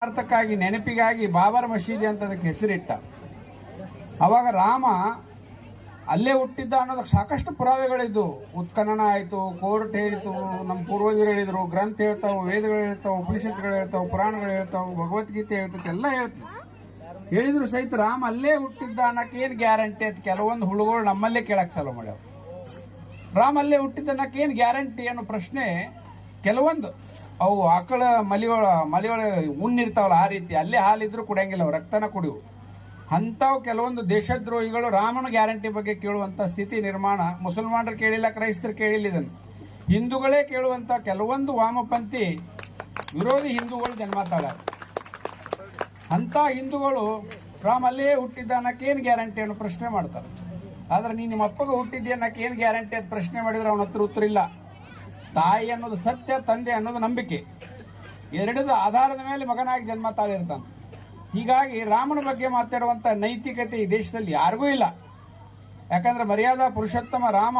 ಅರ್ಥಕ್ಕಾಗಿ ನೆನಪಿಗಾಗಿ ಬಾಬರ್ ಮಸೀದಿ ಅಂತ ಅದಕ್ಕೆ ಹೆಸರಿಟ್ಟ. ಅವಾಗ ರಾಮ ಅಲ್ಲೇ ಹುಟ್ಟಿದ್ದ ಅನ್ನೋದಕ್ಕೆ ಸಾಕಷ್ಟು ಪುರಾವೆಗಳಿದ್ದು. ಉತ್ಖನನ ಆಯಿತು, ಕೋರ್ಟ್ ಹೇಳಿತು, ನಮ್ಮ ಪೂರ್ವಜರು ಹೇಳಿದ್ರು, ಗ್ರಂಥ ಹೇಳ್ತಾವು, ವೇದಗಳು ಹೇಳ್ತಾವು, ಉಪನಿಷತ್ಗಳು ಹೇಳ್ತಾವು, ಪುರಾಣಗಳು ಹೇಳ್ತಾವು, ಭಗವದ್ಗೀತೆ ಹೇಳ್ತದೆ, ಎಲ್ಲ ಹೇಳ್ತದೆ. ಹೇಳಿದ್ರು ಸಹಿತ ರಾಮ ಅಲ್ಲೇ ಹುಟ್ಟಿದ್ದ ಅನ್ನಕ್ಕೆ ಏನ್ ಗ್ಯಾರಂಟಿ ಅಂತ ಕೆಲವೊಂದು ಹುಳುಗಳು ನಮ್ಮಲ್ಲೇ ಕೇಳಕ್ ಚಾಲೂ ಮಾಡ್ಯಾವ. ರಾಮ ಅಲ್ಲೇ ಹುಟ್ಟಿದ್ದ ಅನ್ನಕ್ಕೆ ಏನ್ ಗ್ಯಾರಂಟಿ ಅನ್ನೋ ಪ್ರಶ್ನೆ ಕೆಲವೊಂದು ಅವು ಆಕಳ ಮಲಿಯೊಳ ಉಣ್ಣಿರ್ತಾವಲ್ಲ, ಆ ರೀತಿ ಅಲ್ಲೇ ಹಾಲಿದ್ರು ಕುಡಿಯಂಗಿಲ್ಲ, ಅವು ರಕ್ತನ ಕುಡಿವು. ಅಂಥವು ಕೆಲವೊಂದು ದೇಶದ್ರೋಹಿಗಳು ರಾಮನ ಗ್ಯಾರಂಟಿ ಬಗ್ಗೆ ಕೇಳುವಂತ ಸ್ಥಿತಿ ನಿರ್ಮಾಣ. ಮುಸಲ್ಮಾನರು ಕೇಳಿಲ್ಲ, ಕ್ರೈಸ್ತರು ಕೇಳಿಲ್ಲ, ಇದನ್ನು ಹಿಂದೂಗಳೇ ಕೇಳುವಂತ ಕೆಲವೊಂದು ವಾಮಪಂಥಿ ವಿರೋಧಿ ಹಿಂದೂಗಳು ಜನ್ಮ ತಾಳ. ಅಂತ ಹಿಂದೂಗಳು ರಾಮ ಅಲ್ಲೇ ಹುಟ್ಟಿದ್ದ ಅನ್ನಕ್ಕೇನು ಗ್ಯಾರಂಟಿ ಅನ್ನೋ ಪ್ರಶ್ನೆ ಮಾಡ್ತಾರೆ. ಆದ್ರೆ ನೀನು ನಿಮ್ಮ ಅಪ್ಪಗೆ ಹುಟ್ಟಿದ್ದೆ ಅನ್ನಕ್ಕೇನು ಗ್ಯಾರಂಟಿ ಅಂತ ಪ್ರಶ್ನೆ ಮಾಡಿದ್ರೆ ಅವನ ಹತ್ರ ಉತ್ತರ ಇಲ್ಲ. ತಾಯಿ ಅನ್ನೋದು ಸತ್ಯ, ತಂದೆ ಅನ್ನೋದು ನಂಬಿಕೆ, ಎರಡದ ಆಧಾರದ ಮೇಲೆ ಮಗನಾಗಿ ಜನ್ಮ ತಾಳಿರ್ತಾನೆ. ಹೀಗಾಗಿ ರಾಮನ ಬಗ್ಗೆ ಮಾತಾಡುವಂತ ನೈತಿಕತೆ ಈ ದೇಶದಲ್ಲಿ ಯಾರಿಗೂ ಇಲ್ಲ. ಯಾಕಂದ್ರೆ ಮರ್ಯಾದಾ ಪುರುಷೋತ್ತಮ ರಾಮ